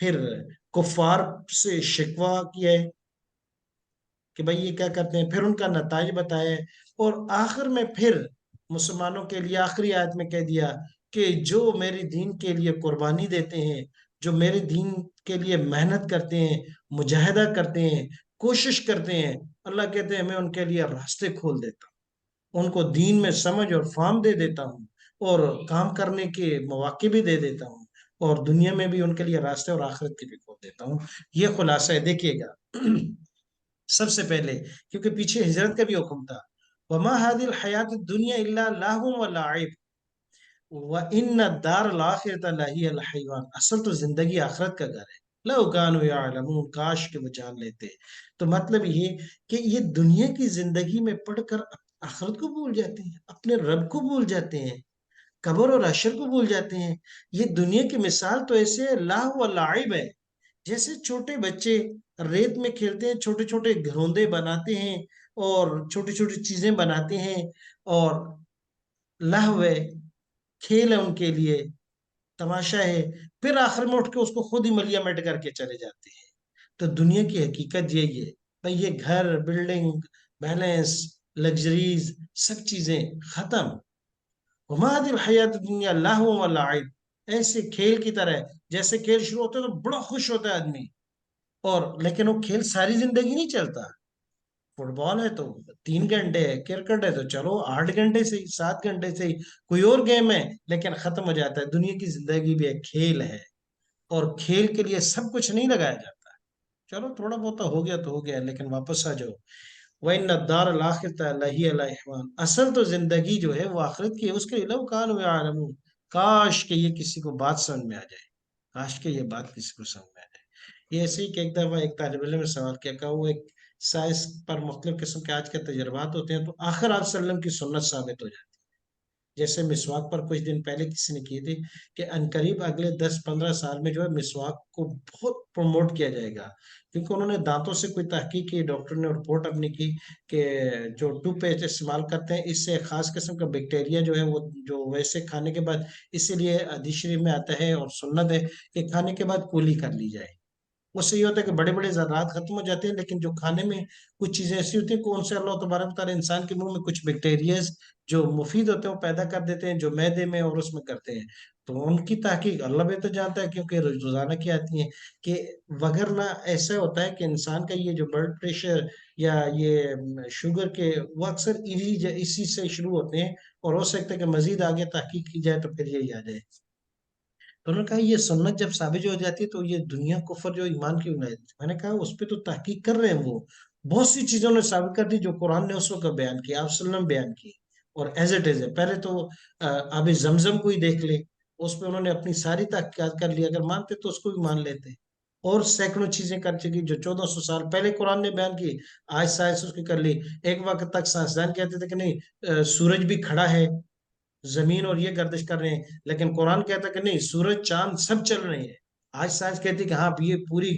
پھر کفار سے شکوہ کیا ہے کہ بھائی یہ کیا کرتے ہیں، پھر ان کا نتائج بتایا ہے، اور آخر میں پھر مسلمانوں کے لیے آخری آیت میں کہہ دیا کہ جو میرے دین کے لیے قربانی دیتے ہیں، جو میرے دین کے لیے محنت کرتے ہیں، مجاہدہ کرتے ہیں، کوشش کرتے ہیں، اللہ کہتے ہیں میں ان کے لیے راستے کھول دیتا ہوں، ان کو دین میں سمجھ اور فہم دے دیتا ہوں، اور کام کرنے کے مواقع بھی دے دیتا ہوں، اور دنیا میں بھی ان کے لیے راستے اور آخرت کے بھی کھول دیتا ہوں۔ یہ خلاصہ ہے، دیکھیے گا سب سے پہلے، کیونکہ پیچھے ہجرت کا بھی حکم تھا، وَمَا هَذِهِ الْحَيَاةُ الدُّنْيَا إِلَّا لَهْوٌ وَلَعِبٌ وَإِنَّ الدَّارَ الْآخِرَةَ لَهِيَ الْحَيَوَانُ، اصل تو زندگی آخرت کا گھر ہے، لَوْ كَانُوا يَعْلَمُونَ، کاش کہ وہ جان لیتے۔ تو مطلب یہ کہ یہ دنیا کی زندگی میں پڑھ کر آخرت کو بھول جاتے ہیں، اپنے رب کو بھول جاتے ہیں، قبر اور حشر کو بھول جاتے ہیں۔ یہ دنیا کی مثال تو ایسے لہو و لعب ہے، جیسے چھوٹے بچے ریت میں کھیلتے ہیں، چھوٹے چھوٹے گھروندے بناتے ہیں اور چھوٹی چھوٹی چیزیں بناتے ہیں، اور لہو ہے، کھیل ہے ان کے لیے، تماشا ہے، پھر آخر میں اٹھ کے اس کو خود ہی ملیا مٹ کر کے چلے جاتے ہیں۔ تو دنیا کی حقیقت یہی ہے بھائی، یہ گھر، بلڈنگ، بیلنس، لگژریز، سب چیزیں ختم۔ وما هذه الحیات الدنیا لہو و لعب، ایسے کھیل کی طرح ہے، جیسے کھیل شروع ہوتے ہیں تو بڑا خوش ہوتا ہے آدمی، اور لیکن وہ کھیل ساری زندگی نہیں چلتا۔ فٹ بال ہے تو 3 گھنٹے ہے، کرکٹ ہے تو چلو 8 گھنٹے سے ہی، 7 گھنٹے سے ہی، کوئی اور گیم ہے لیکن ختم ہو جاتا ہے۔ دنیا کی زندگی بھی ایک کھیل ہے، اور کھیل کے لیے سب کچھ نہیں لگایا جاتا، چلو تھوڑا بہت ہو گیا تو ہو گیا، لیکن واپس آ جاؤ۔ وَإِنَّ الدَّارَ الْآخِرَةَ لَهِيَ الْحَيَوَانُ، اصل تو زندگی جو ہے وہ آخرت کی ہے، اس کے لو كانوا يعلمون، کاش کہ یہ کسی کو بات سمجھ میں آ جائے، کاش کہ یہ بات کسی کو سمجھ میں آ جائے۔ یہ ایسے ہی کہ ایک دفعہ ایک طالب علم نے سوال کیا، کہ وہ ایک سائنس پر مختلف قسم کے آج کے تجربات ہوتے ہیں، تو آخر آپ صلی اللہ علیہ وسلم کی سنت ثابت ہو جاتی ہے، جیسے مسواک پر کچھ دن پہلے کسی نے کی تھی کہ انقریب اگلے 10-15 سال میں جو ہے مسواک کو بہت پروموٹ کیا جائے گا، کیونکہ انہوں نے دانتوں سے کوئی تحقیق کی، ڈاکٹر نے رپورٹ اپنی کی کہ جو ٹوتھ پیسٹ استعمال کرتے ہیں، اس سے ایک خاص قسم کا بیکٹیریا جو ہے وہ جو ویسے کھانے کے بعد، اسی لیے حدیث شریف میں آتا ہے اور سنت ہے کہ کھانے کے بعد کولی کر لی جائے۔ اس سے یہ ہوتا ہے کہ بڑے بڑے ذرات ختم ہو جاتے ہیں، لیکن جو کھانے میں کچھ چیزیں ایسی ہوتی ہیں کہ ان سے اللہ تبارک و تعالیٰ انسان کے منہ میں کچھ بیکٹیریاز جو مفید ہوتے ہیں وہ پیدا کر دیتے ہیں، جو معدے میں اور اس میں کرتے ہیں۔ تو ان کی تحقیق اللہ بھی تو جانتا ہے، کیونکہ روزانہ کی آتی ہیں کہ وگرنہ ایسا ہوتا ہے کہ انسان کا یہ جو بلڈ پریشر یا یہ شوگر کے، وہ اکثر اسی سے شروع ہوتے ہیں، اور ہو سکتا ہے کہ مزید آگے تحقیق کی جائے تو پھر یہی آ جائے۔ تو انہوں نے کہا یہ سنت جب ثابت ہو جاتی ہے تو یہ دنیا کفر جو ایمان کی ولایت، میں نے کہا اس پہ تو تحقیق کر رہے ہیں، وہ بہت سی چیزوں نے ثابت کر دی جو قرآن نے اس وقت بیان کی، آپ صلی اللہ علیہ وسلم بیان کی، اور ایز اٹ از ہے۔ پہلے تو آب زمزم کو ہی دیکھ لے، اس پہ انہوں نے اپنی ساری تحقیقات کر لی، اگر مانتے تو اس کو بھی مان لیتے، اور سینکڑوں چیزیں کر چکی جو 1400 سال پہلے قرآن نے بیان کی، آج سائنس اس کی کر لی۔ ایک وقت تک سائنسدان کہتے تھے کہ نہیں، سورج بھی کھڑا ہے، زمین اور یہ گردش کر رہے ہیں، لیکن قرآن کہتا ہے کہ نہیں، سورج چاند سب چل رہے ہیں۔ آج سائنس کہتی ہے کہ ہاں یہ پوری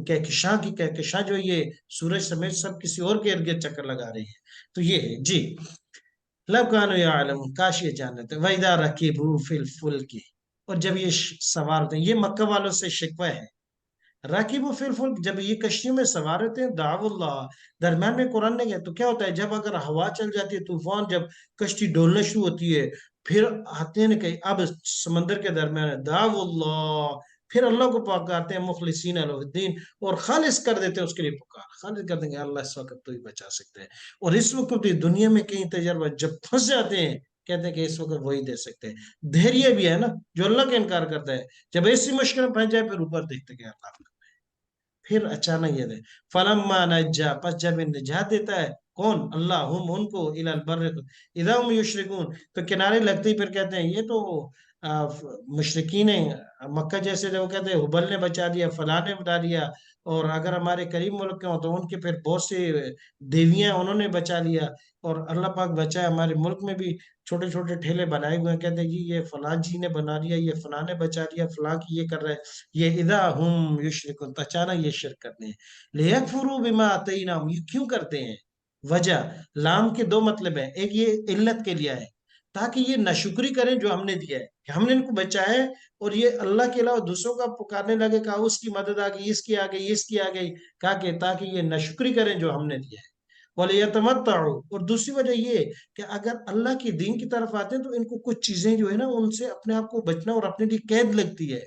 کہکشاں کی کہکشاں جو یہ سورج سمیت سب کسی اور کے ارد گرد چکر لگا رہی ہے۔ تو یہ ہے جی، لو کانوا یعلمون، کاش یہ جان لیتے، وَإِذَا رَكِبُوا فِي الْفُلْكِ، اور جب یہ سوار ہوتے ہیں، یہ مکہ والوں سے شکوہ ہے۔ راکب و فی الفلک، جب یہ کشتیوں میں سوار ہوتے ہیں، دعو اللہ، درمیان میں قرآن نے گیا تو کیا ہوتا ہے، جب اگر ہوا چل جاتی ہے، طوفان، جب کشتی ڈولنا شروع ہوتی ہے، پھر آتے ہیں کہ اب سمندر کے درمیان ہے، دعو اللہ، پھر اللہ کو پکارتے ہیں، مخلصین له الدین، اور خالص کر دیتے ہیں اس کے لیے پکار، خالص کر دیں گے اللہ اس وقت تو ہی بچا سکتے ہیں۔ اور اس وقت بھی دنیا میں کئی تجربہ جب پھنس جاتے ہیں، کہتے ہیں کہ اس وقت وہی دے سکتے ہیں۔ دھیریہ بھی ہے نا جو اللہ کا انکار کرتا ہے، جب ایسی مشکل میں پھنس جائے پھر اوپر دیکھتے کہ اللہ کا، پھر اچانک یہ دے فلما نجا، پس جب ان نجات دیتا ہے کون، اللہ، ہم ان کو الی البر اذا هم یشرکون، تو کنارے لگتے ہی پھر کہتے ہیں یہ تو مشرکین ہیں مکہ جیسے، جو کہتے ہیں حبل نے بچا دیا، فلاں نے بچا دیا، اور اگر ہمارے قریب ملک کے ہوں تو ان کے پھر بہت سے دیویاں انہوں نے بچا لیا، اور اللہ پاک بچائے ہمارے ملک میں بھی چھوٹے چھوٹے ٹھیلے بنائے ہوئے ہیں، کہتے ہیں جی یہ فلاں جی نے بنا لیا، یہ فلاں نے بچا لیا، فلاں کی یہ کر رہا ہے، یہ اذا ہم یشرکون، تو اچانک یہ شرک کرتے ہیں۔ لیکفروا بما آتیناہم، یہ کیوں کرتے ہیں؟ وجہ، لام کے دو مطلب ہیں، ایک یہ علت کے لیے ہے، تاکہ یہ ناشکری کریں جو ہم نے دیا ہے، کہ ہم نے ان کو بچایا ہے، اور یہ اللہ کے علاوہ دوسروں کا پکارنے لگے، کہا اس کی مدد آ گئی، اس کی آ گئی، اس کی آ گئی، کہا کہ تاکہ یہ ناشکری کریں جو ہم نے دیا ہے۔ وَلِيَتَمَتَّعُوا، اور دوسری وجہ یہ کہ اگر اللہ کی دین کی طرف آتے ہیں تو ان کو کچھ چیزیں جو ہے نا ان سے اپنے آپ کو بچنا اور اپنے لیے قید لگتی ہے،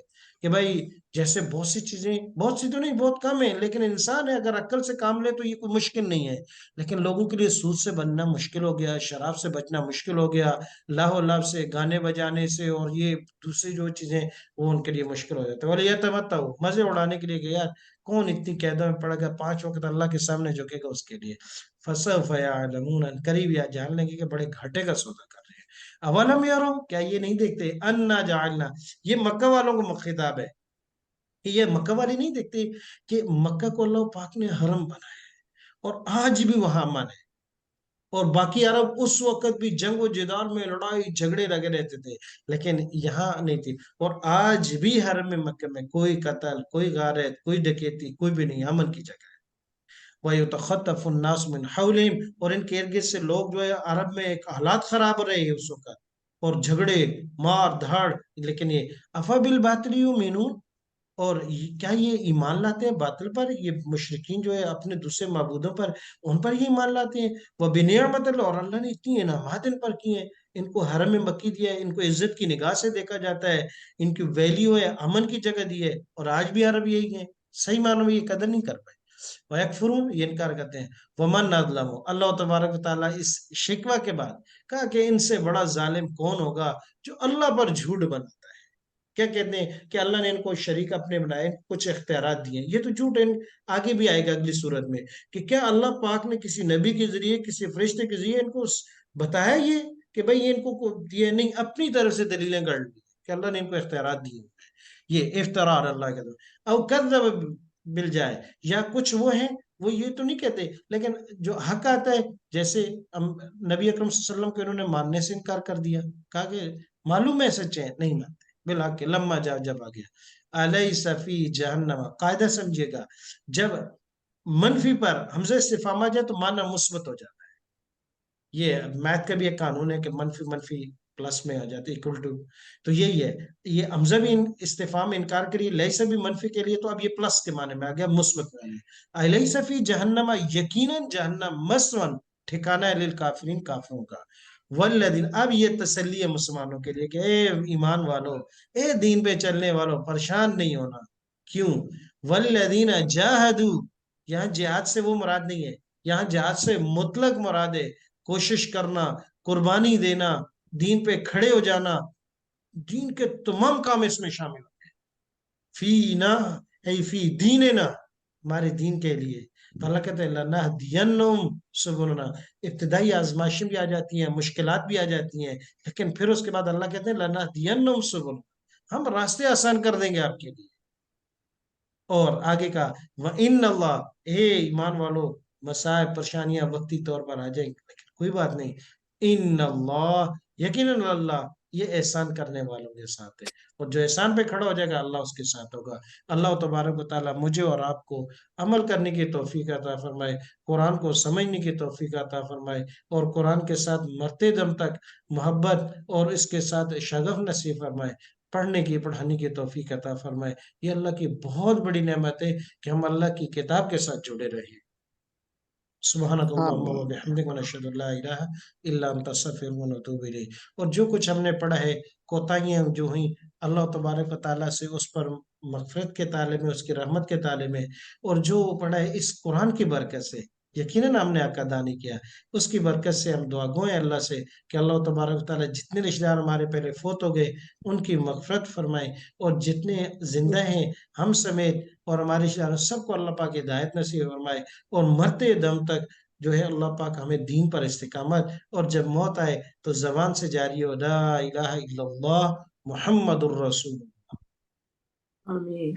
کہ بھائی جیسے بہت سی چیزیں، بہت سی تو نہیں، بہت کم ہیں، لیکن انسان ہے اگر عقل سے کام لے تو یہ کوئی مشکل نہیں ہے، لیکن لوگوں کے لیے سود سے بننا مشکل ہو گیا، شراب سے بچنا مشکل ہو گیا، لاہ و لف سے، گانے بجانے سے، اور یہ دوسری جو چیزیں وہ ان کے لیے مشکل ہو جاتا ہے۔ بولے یہ تمتا ہو، مزے اڑانے کے لیے کہ یار کون اتنی قیدوں میں پڑ گیا، 5 وقت اللہ کے سامنے جھکے گا اس کے لیے۔ فسوف یعلمون، ان قریب یا جان لیں گے کہ بڑے گھاٹے کا سودا کر رہے ہیں۔ اولم یرو، کیا یہ نہیں دیکھتے، انا جعلنا، یہ مکہ والوں کو خطاب ہے، کہ یہ مکہ والے نہیں دیکھتے کہ مکہ کو اللہ پاک نے حرم بنایا ہے، اور آج بھی وہاں امن ہے، اور باقی عرب اس وقت بھی جنگ و جدال میں، لڑائی جھگڑے لگے رہتے تھے، لیکن یہاں نہیں تھی، اور آج بھی حرم مکہ میں کوئی قتل، کوئی غارت، کوئی ڈکیتی، کوئی بھی نہیں، امن کی جگہ ہے۔ وَيُتَخَطَّفُ النَّاسُ مِنْ حَوْلِهِمْ، اور ان کے ارد گرد سے لوگ جو ہے عرب میں ایک حالات خراب ہو رہے ہیں اس وقت، اور جھگڑے، مار دھاڑ، لیکن یہ افا بالباطل یؤمنون، اور کیا یہ ایمان لاتے ہیں باطل پر؟ یہ مشرکین جو ہے اپنے دوسرے معبودوں پر، ان پر یہ ایمان لاتے ہیں؟ وہ بنعمت اللہ، اور اللہ نے اتنی انعامات ان پر کی ہیں، ان کو حرم مکی دیا ہے، ان کو عزت کی نگاہ سے دیکھا جاتا ہے، ان کی ویلیو ہے، امن کی جگہ دی ہے، اور آج بھی عرب یہی ہیں، صحیح معنوں میں یہ قدر نہیں کر پائے، وَيَكْفُرُونَ، یہ انکار کرتے ہیں۔ وَمَنْ أَظْلَمُ، اللہ تبارک و تعالیٰ اس شکوہ کے بعد کہا کہ ان سے بڑا ظالم کون ہوگا جو اللہ پر جھوٹ بناتا ہے۔ کیا کہتے ہیں کہ اللہ نے ان کو شریک اپنے بنائے، کچھ اختیارات دیے، یہ تو جھوٹ ہے، آگے بھی آئے گا اگلی صورت میں، کہ کیا اللہ پاک نے کسی نبی کے ذریعے، کسی فرشتے کے ذریعے ان کو بتایا یہ کہ بھئی یہ ان کو یہ نہیں، اپنی طرف سے دلیلیں گڑ لی کہ اللہ نے ان کو اختیارات دیے، یہ افطرا اللہ کے دور او کذب بالجائے، یا کچھ وہ ہیں وہ یہ تو نہیں کہتے، لیکن جو حق آتا ہے، جیسے نبی اکرم صلی اللہ علیہ وسلم کو انہوں نے ماننے سے انکار کر دیا، کہا کہ معلوم ہے سچے ہیں، نہیں مانتے، بالحق کے لما جب آ گیا الیس فی جہنم، قاعدہ سمجھیے گا، جب منفی پر حمزہ استفہام آ جائے تو معنی مثبت ہو جاتا ہے، یہ میتھ کا بھی ایک قانون ہے کہ منفی منفی پلس میں آ جاتے اکول ٹو، تو یہی ہے، یہ حمزہ بھی استفہام انکار کریے، لیسا بھی منفی کے لیے، تو اب یہ پلس کے معنی میں آ گیا، مثبت میں الیس فی جہنم، یقیناً جہنم، مسون، ٹھکانہ ہے للکافرین، کافروں کا، والذین، اب یہ تسلی ہے مسلمانوں کے لیے کہ اے ایمان والو، اے دین پہ چلنے والو، پریشان نہیں ہونا، کیوں؟ والذین جاہدو، یہاں جہاد سے وہ مراد نہیں ہے، یہاں جہاد سے مطلق مراد ہے، کوشش کرنا، قربانی دینا، دین پہ کھڑے ہو جانا، دین کے تمام کام اس میں شامل ہیں، فی نا، ای فی دیننا، ہمارے دین کے لیے، تو اللہ کہتے ہیں لَنَهْدِيَنَّهُمْ سُبُلَنَا، ابتدائی آزمائشیں بھی آ جاتی ہیں، مشکلات بھی آ جاتی ہیں، لیکن پھر اس کے بعد اللہ کہتے ہیں لَنَهْدِيَنَّهُمْ سُبُلَنَا، ہم راستے آسان کر دیں گے آپ کے لیے، اور آگے کا وَإِنَّ اللَّهَ، اے ایمان والو، مسائب پریشانیاں وقتی طور پر آ جائیں لیکن کوئی بات نہیں، ان اللہ، یقیناً اللہ یہ احسان کرنے والوں کے ساتھ ہے، اور جو احسان پہ کھڑا ہو جائے گا اللہ اس کے ساتھ ہوگا۔ اللہ تبارک و تعالیٰ مجھے اور آپ کو عمل کرنے کی توفیق عطا فرمائے، قرآن کو سمجھنے کی توفیق عطا فرمائے، اور قرآن کے ساتھ مرتے دم تک محبت اور اس کے ساتھ شغف نصیب فرمائے، پڑھنے کی، پڑھانے کی توفیق عطا فرمائے۔ یہ اللہ کی بہت بڑی نعمت ہے کہ ہم اللہ کی کتاب کے ساتھ جڑے رہے۔ سبحانک اللہم و آمین۔ بحمدک ونشہد ان لا الہ الا انت نستغفرک ونتوب الیک، اور جو کچھ ہم نے پڑھا ہے، کوتاہیاں جو ہوئیں، اللہ تبارک و تعالیٰ سے اس پر مغفرت کے طالب میں، اس کی رحمت کے طالب میں، اور جو پڑھا ہے اس قرآن کی برکت سے، یقیناً ہم نے عقا دانی کیا، اس کی برکت سے ہم دعا گو ہیں اللہ سے کہ اللہ تبارک و تعالیٰ جتنے رشتہ دار ہمارے پہلے فوت ہو گئے ان کی مغفرت فرمائے، اور جتنے زندہ ہیں ہم سمیت اور ہمارے رشتہ دار سب کو اللہ پاک ہدایت نصیب فرمائے، اور مرتے دم تک جو ہے اللہ پاک ہمیں دین پر استقامت، اور جب موت آئے تو زبان سے جاری ہو لا الہ الا اللہ محمد الرسول۔ آمین۔